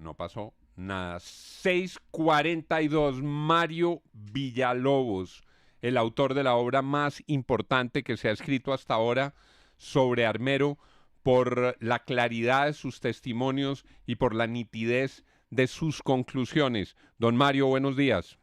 no pasó nada. 6:42, Mario Villalobos, el autor de la obra más importante que se ha escrito hasta ahora sobre Armero, por la claridad de sus testimonios y por la nitidez de sus conclusiones. Don Mario, buenos días.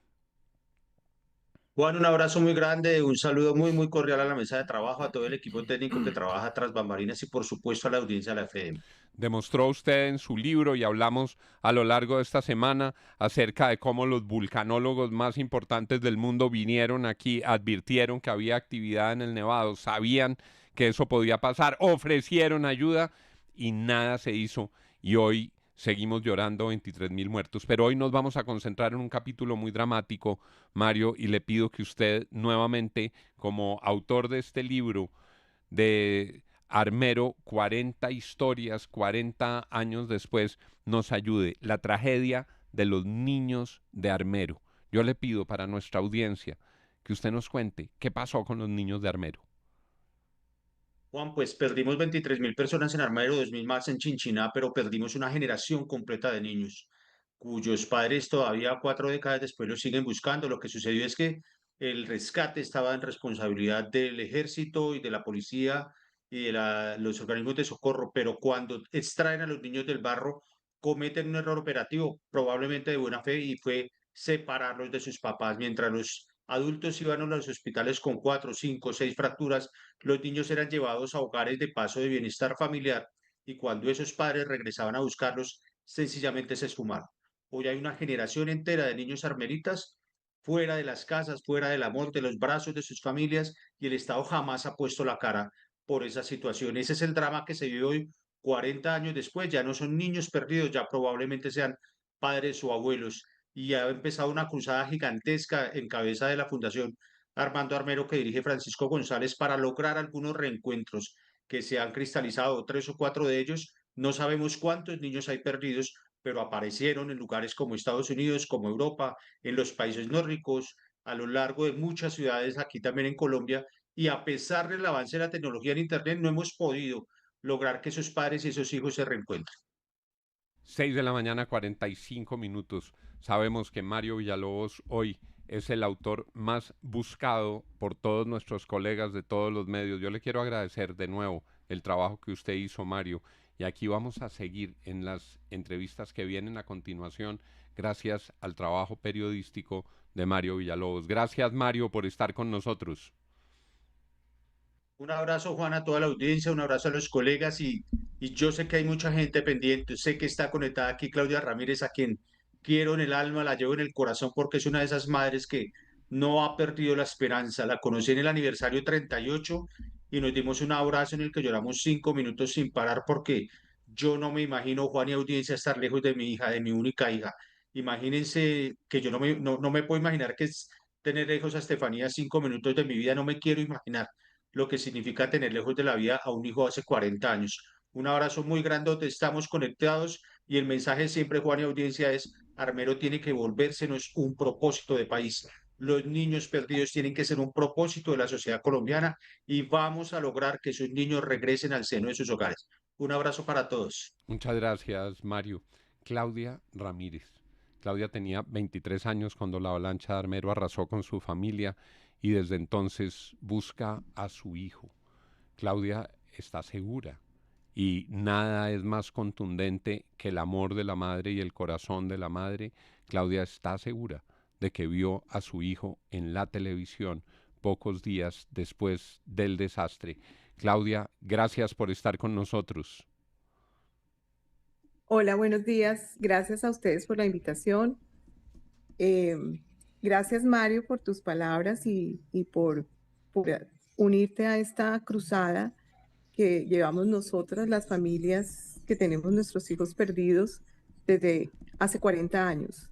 Juan, un abrazo muy grande, un saludo muy cordial a la mesa de trabajo, a todo el equipo técnico que trabaja tras bambalinas y por supuesto a la audiencia de la FM. Demostró usted en su libro y hablamos a lo largo de esta semana acerca de cómo los vulcanólogos más importantes del mundo vinieron aquí, advirtieron que había actividad en el Nevado, sabían que eso podía pasar, ofrecieron ayuda y nada se hizo. Y hoy seguimos llorando 23.000 muertos. Pero hoy nos vamos a concentrar en un capítulo muy dramático, Mario, y le pido que usted nuevamente, como autor de este libro, de Armero, 40 historias, 40 años después, nos ayude. La tragedia de los niños de Armero. Yo le pido para nuestra audiencia que usted nos cuente qué pasó con los niños de Armero. Juan, pues perdimos 23.000 personas en Armero, 2.000 más en Chinchiná, pero perdimos una generación completa de niños cuyos padres todavía 4 décadas después los siguen buscando. Lo que sucedió es que el rescate estaba en responsabilidad del ejército y de la policía y de los organismos de socorro, pero cuando extraen a los niños del barro, cometen un error operativo, probablemente de buena fe, y fue separarlos de sus papás. Mientras los adultos iban a los hospitales con 4, 5, 6 fracturas, los niños eran llevados a hogares de paso de bienestar familiar, y cuando esos padres regresaban a buscarlos, sencillamente se esfumaron. Hoy hay una generación entera de niños armenitas fuera de las casas, fuera del amor, de los brazos de sus familias, y el Estado jamás ha puesto la cara por esa situación. Ese es el drama que se vive hoy, 40 años después. Ya no son niños perdidos, ya probablemente sean padres o abuelos. Y ha empezado una cruzada gigantesca en cabeza de la Fundación Armando Armero, que dirige Francisco González, para lograr algunos reencuentros que se han cristalizado, 3 o 4 de ellos. No sabemos cuántos niños hay perdidos, pero aparecieron en lugares como Estados Unidos, como Europa, en los países nórdicos, a lo largo de muchas ciudades, aquí también en Colombia, y a pesar del avance de la tecnología en Internet, no hemos podido lograr que esos padres y esos hijos se reencuentren. 6 de la mañana, 45 minutos. Sabemos que Mario Villalobos hoy es el autor más buscado por todos nuestros colegas de todos los medios. Yo le quiero agradecer de nuevo el trabajo que usted hizo, Mario. Y aquí vamos a seguir en las entrevistas que vienen a continuación, gracias al trabajo periodístico de Mario Villalobos. Gracias, Mario, por estar con nosotros. Un abrazo, Juan, a toda la audiencia, un abrazo a los colegas, y yo sé que hay mucha gente pendiente, sé que está conectada aquí Claudia Ramírez, a quien quiero en el alma, la llevo en el corazón porque es una de esas madres que no ha perdido la esperanza. La conocí en el aniversario 38 y nos dimos un abrazo en el que lloramos 5 minutos sin parar, porque yo no me imagino, Juan y audiencia, estar lejos de mi hija, de mi única hija. Imagínense que yo no me puedo imaginar que es tener lejos a Estefanía 5 minutos de mi vida, no me quiero imaginar lo que significa tener lejos de la vida a un hijo hace 40 años. Un abrazo muy grande, estamos conectados, y el mensaje siempre, Juan y audiencia, es: Armero tiene que volvérsenos un propósito de país. Los niños perdidos tienen que ser un propósito de la sociedad colombiana, y vamos a lograr que esos niños regresen al seno de sus hogares. Un abrazo para todos. Muchas gracias, Mario. Claudia Ramírez. Claudia tenía 23 años cuando la avalancha de Armero arrasó con su familia y desde entonces busca a su hijo. Claudia está segura y nada es más contundente que el amor de la madre y el corazón de la madre. Claudia está segura de que vio a su hijo en la televisión pocos días después del desastre. Claudia, gracias por estar con nosotros. Hola, buenos días. Gracias a ustedes por la invitación. Eh, Gracias, Mario, por tus palabras y por unirte a esta cruzada que llevamos nosotras, las familias que tenemos nuestros hijos perdidos desde hace 40 años.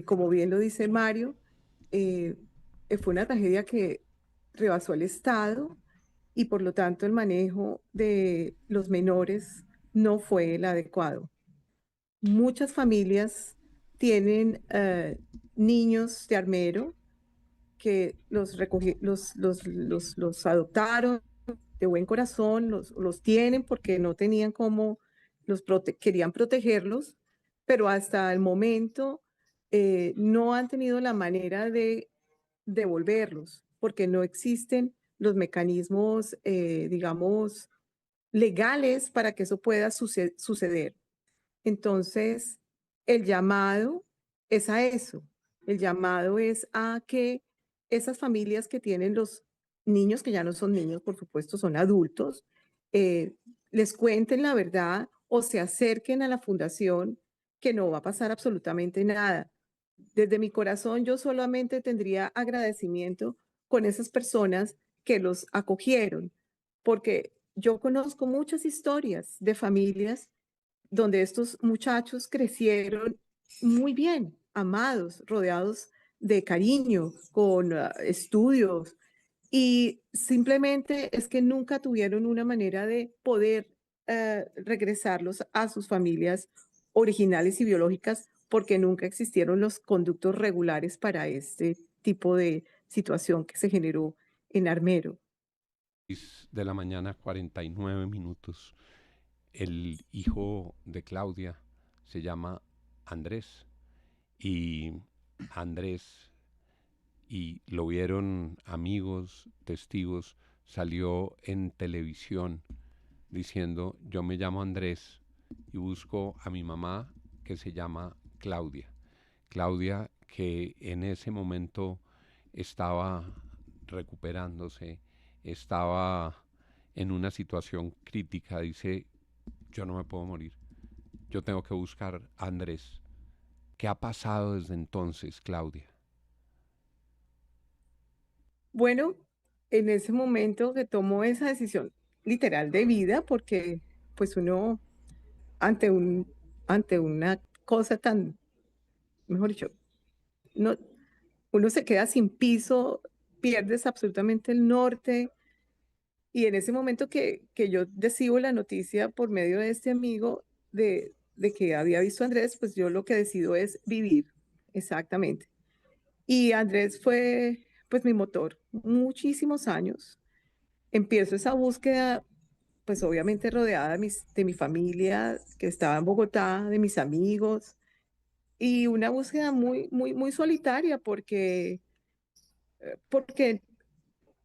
Como bien lo dice Mario, eh, fue una tragedia que rebasó el Estado, y por lo tanto el manejo de los menores no fue el adecuado. Muchas familias tienen niños de Armero que los adoptaron de buen corazón, los tienen porque no tenían cómo, querían protegerlos, pero hasta el momento no han tenido la manera de devolverlos, porque no existen los mecanismos, digamos, legales para que eso pueda suceder. Entonces, el llamado es a eso. El llamado es a que esas familias que tienen los niños, que ya no son niños, por supuesto, son adultos, eh, les cuenten la verdad o se acerquen a la fundación, que no va a pasar absolutamente nada. Desde mi corazón, yo solamente tendría agradecimiento con esas personas que los acogieron, porque yo conozco muchas historias de familias donde estos muchachos crecieron muy bien, amados, rodeados de cariño, con estudios, y simplemente es que nunca tuvieron una manera de poder regresarlos a sus familias originales y biológicas porque nunca existieron los conductos regulares para este tipo de situación que se generó en Armero. 6 de la mañana, 49 minutos. El hijo de Claudia se llama Andrés y Andrés, y lo vieron amigos, testigos, salió en televisión diciendo: yo me llamo Andrés y busco a mi mamá que se llama Claudia. Claudia, que en ese momento estaba recuperándose, estaba en una situación crítica, dice: yo no me puedo morir, yo tengo que buscar a Andrés. ¿Qué ha pasado desde entonces, Claudia? Bueno, en ese momento que tomó esa decisión literal de vida, porque pues uno ante ante una cosa tan, mejor dicho, no, uno se queda sin piso, pierdes absolutamente el norte. Y en ese momento que yo recibo la noticia por medio de este amigo de que había visto a Andrés, pues yo lo que decido es vivir, exactamente. Y Andrés fue pues mi motor, muchísimos años. Empiezo esa búsqueda, pues obviamente rodeada de mi familia que estaba en Bogotá, de mis amigos, y una búsqueda muy solitaria porque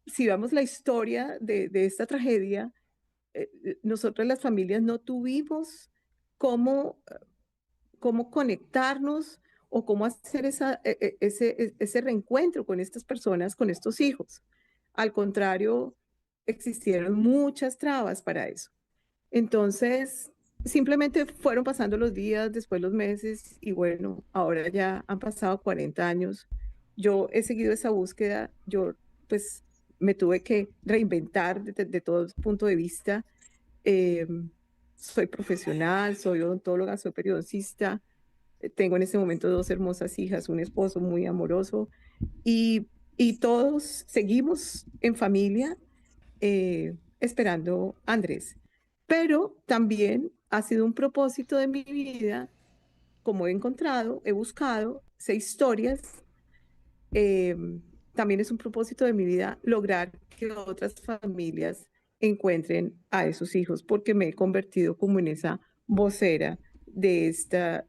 si vemos la historia de esta tragedia, nosotros las familias no tuvimos cómo, cómo conectarnos o cómo hacer ese reencuentro con estas personas, con estos hijos. Al contrario, existieron muchas trabas para eso. Entonces, simplemente fueron pasando los días, después los meses, y bueno, ahora ya han pasado 40 años. Yo he seguido esa búsqueda, yo pues me tuve que reinventar de todo punto de vista. Eh, Soy profesional, soy odontóloga, soy periodoncista, tengo en este momento dos hermosas hijas, un esposo muy amoroso y todos seguimos en familia esperando a Andrés. Pero también ha sido un propósito de mi vida, como he encontrado, he buscado, sé historias, eh, también es un propósito de mi vida lograr que otras familias encuentren a esos hijos, porque me he convertido como en esa vocera de esta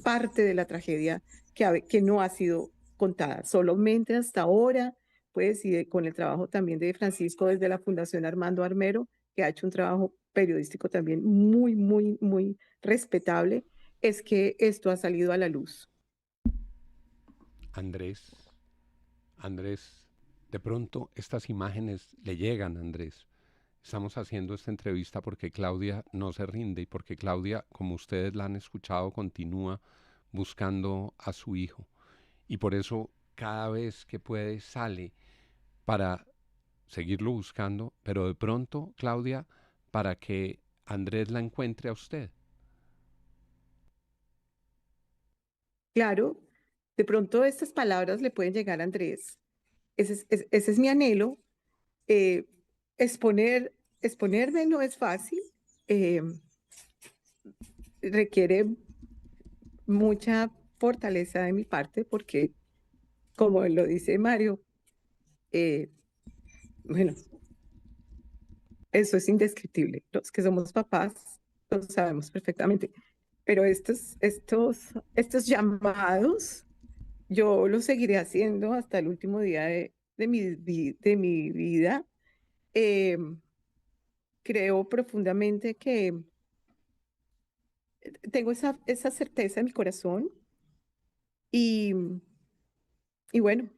parte de la tragedia que no ha sido contada. Solamente hasta ahora, pues, con el trabajo también de Francisco desde la Fundación Armando Armero, que ha hecho un trabajo periodístico también muy respetable, es que esto ha salido a la luz. Andrés, Andrés, de pronto estas imágenes le llegan a Andrés. Estamos haciendo esta entrevista porque Claudia no se rinde y porque Claudia, como ustedes la han escuchado, continúa buscando a su hijo. Y por eso cada vez que puede sale para seguirlo buscando, pero de pronto, Claudia, para que Andrés la encuentre a usted. Claro, de pronto estas palabras le pueden llegar a Andrés. Ese es mi anhelo. Eh, exponerme no es fácil. eh, Requiere mucha fortaleza de mi parte porque, como lo dice Mario, eh, bueno, eso es indescriptible. Los que somos papás lo sabemos perfectamente. pero estos llamados, yo los seguiré haciendo hasta el último día de mi vida. Em, Creo profundamente que tengo esa certeza en mi corazón y, y bueno,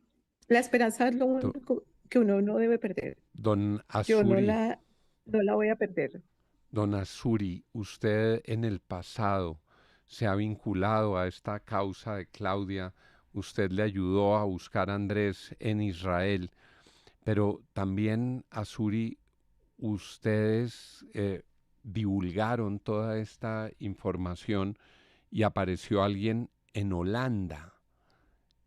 la esperanza es lo Do- único que uno no debe perder. Don Yo Azuri, no la voy a perder. don Azuri, usted en el pasado se ha vinculado a esta causa de Claudia, usted le ayudó a buscar a Andrés en Israel, pero también, Azuri, ustedes divulgaron toda esta información y apareció alguien en Holanda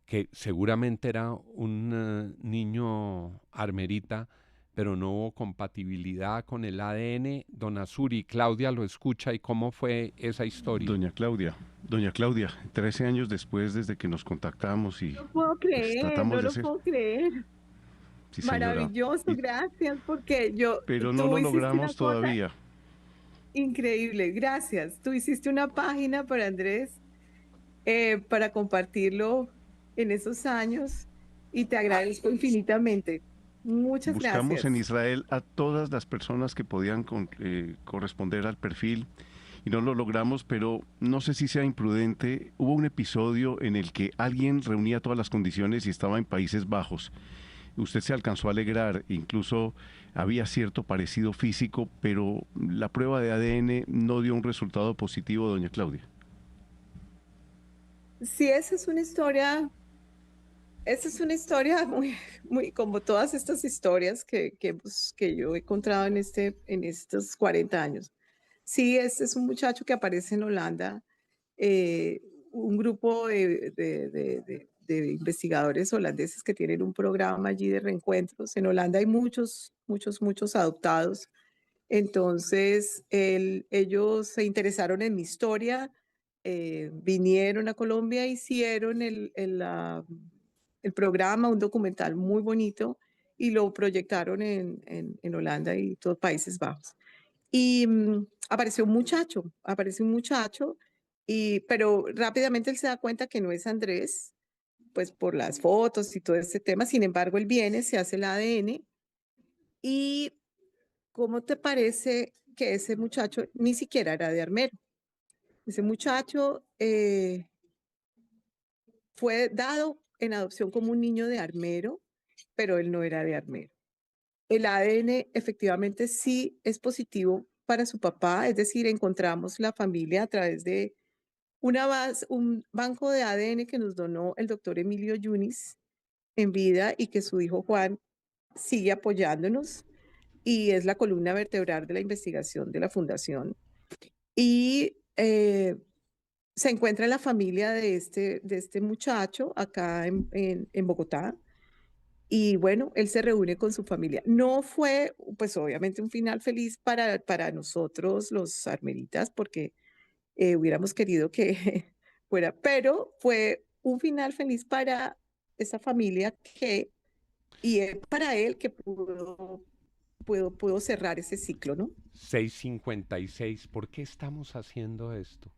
que seguramente era un niño armerita, pero no hubo compatibilidad con el ADN. Don Azuri, Claudia lo escucha y cómo fue esa historia. Doña Claudia, 13 años después desde que nos contactamos y No puedo pues creer, tratamos no de lo hacer, puedo creer. sí señora, Maravilloso, gracias, porque pero no tú lo hiciste una logramos cosa todavía. increíble, gracias. Tú hiciste una página para Andrés, para compartirlo en esos años y te agradezco infinitamente. Muchas Buscamos en gracias. Israel a todas las personas que podían corresponder al perfil y no lo logramos, pero no sé si sea imprudente. Hubo un episodio en el que alguien reunía todas las condiciones y estaba en Países Bajos. Usted se alcanzó a alegrar, incluso había cierto parecido físico, pero la prueba de ADN no dio un resultado positivo, doña Claudia. Sí, esa es una historia muy como todas estas historias que yo he encontrado en estos 40 años. Sí, este es un muchacho que aparece en Holanda, eh, un grupo de investigadores holandeses que tienen un programa allí de reencuentros. En Holanda hay muchos adoptados. Entonces, ellos se interesaron en mi historia, vinieron a Colombia, hicieron el programa, un documental muy bonito, y lo proyectaron en Holanda y todos Países Bajos. Y apareció un muchacho, pero rápidamente él se da cuenta que no es Andrés, pues por las fotos y todo ese tema. Sin embargo, él viene, se hace el ADN. ¿Y cómo te parece que ese muchacho ni siquiera era de Armero? Ese muchacho fue dado en adopción como un niño de Armero, pero él no era de Armero. El ADN efectivamente sí es positivo para su papá, es decir, encontramos la familia a través de un banco de ADN que nos donó el doctor Emilio Yunis en vida y que su hijo Juan sigue apoyándonos y es la columna vertebral de la investigación de la fundación. Y se encuentra la familia de este muchacho acá en Bogotá. Y bueno, él se reúne con su familia. No fue, pues obviamente, un final feliz para nosotros, los armenitas, porque hubiéramos querido que fuera, pero fue un final feliz para esa familia y para él que pudo cerrar ese ciclo, ¿no? 6:56. ¿Por qué estamos haciendo esto?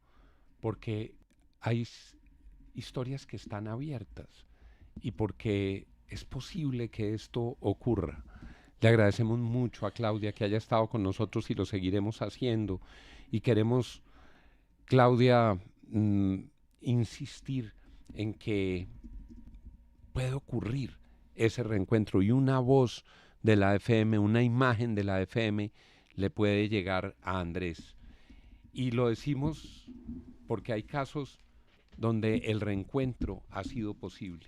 Porque hay historias que están abiertas y porque es posible que esto ocurra. Le agradecemos mucho a Claudia que haya estado con nosotros y lo seguiremos haciendo. Y queremos, Claudia, insistir en que puede ocurrir ese reencuentro y una voz de la FM, una imagen de la FM le puede llegar a Andrés. Y lo decimos porque hay casos donde el reencuentro ha sido posible.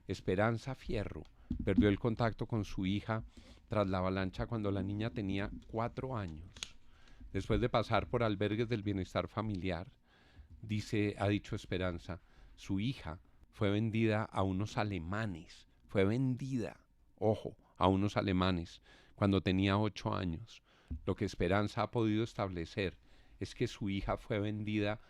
Esperanza Fierro perdió el contacto con su hija tras la avalancha cuando la niña tenía 4 años. Después de pasar por albergues del bienestar familiar, ha dicho Esperanza, su hija fue vendida a unos alemanes, fue vendida, ojo, a unos alemanes cuando tenía 8 años. Lo que Esperanza ha podido establecer es que su hija fue vendida